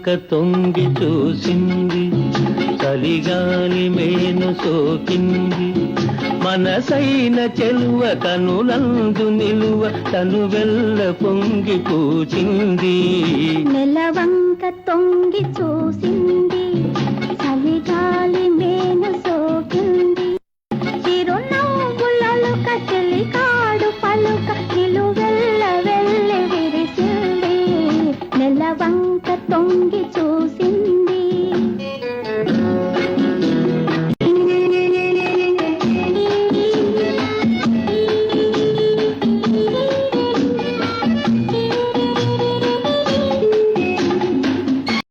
నెలవంక తొంగి చూసింది, చలిగాలి మేను సోకింది. మనసైన చెలువ కనులందు నిలువ తను వెల్ల పొంగి పూచింది. నెలవంక తొంగి చూసింది, చలిగాలి మేను సోకింది. చిరునవ్వులలుక చెలికాడు పలుక నిలువెల్ల వెళ్ళి విరిసింది. నెలవంక తొంగి చూసింది.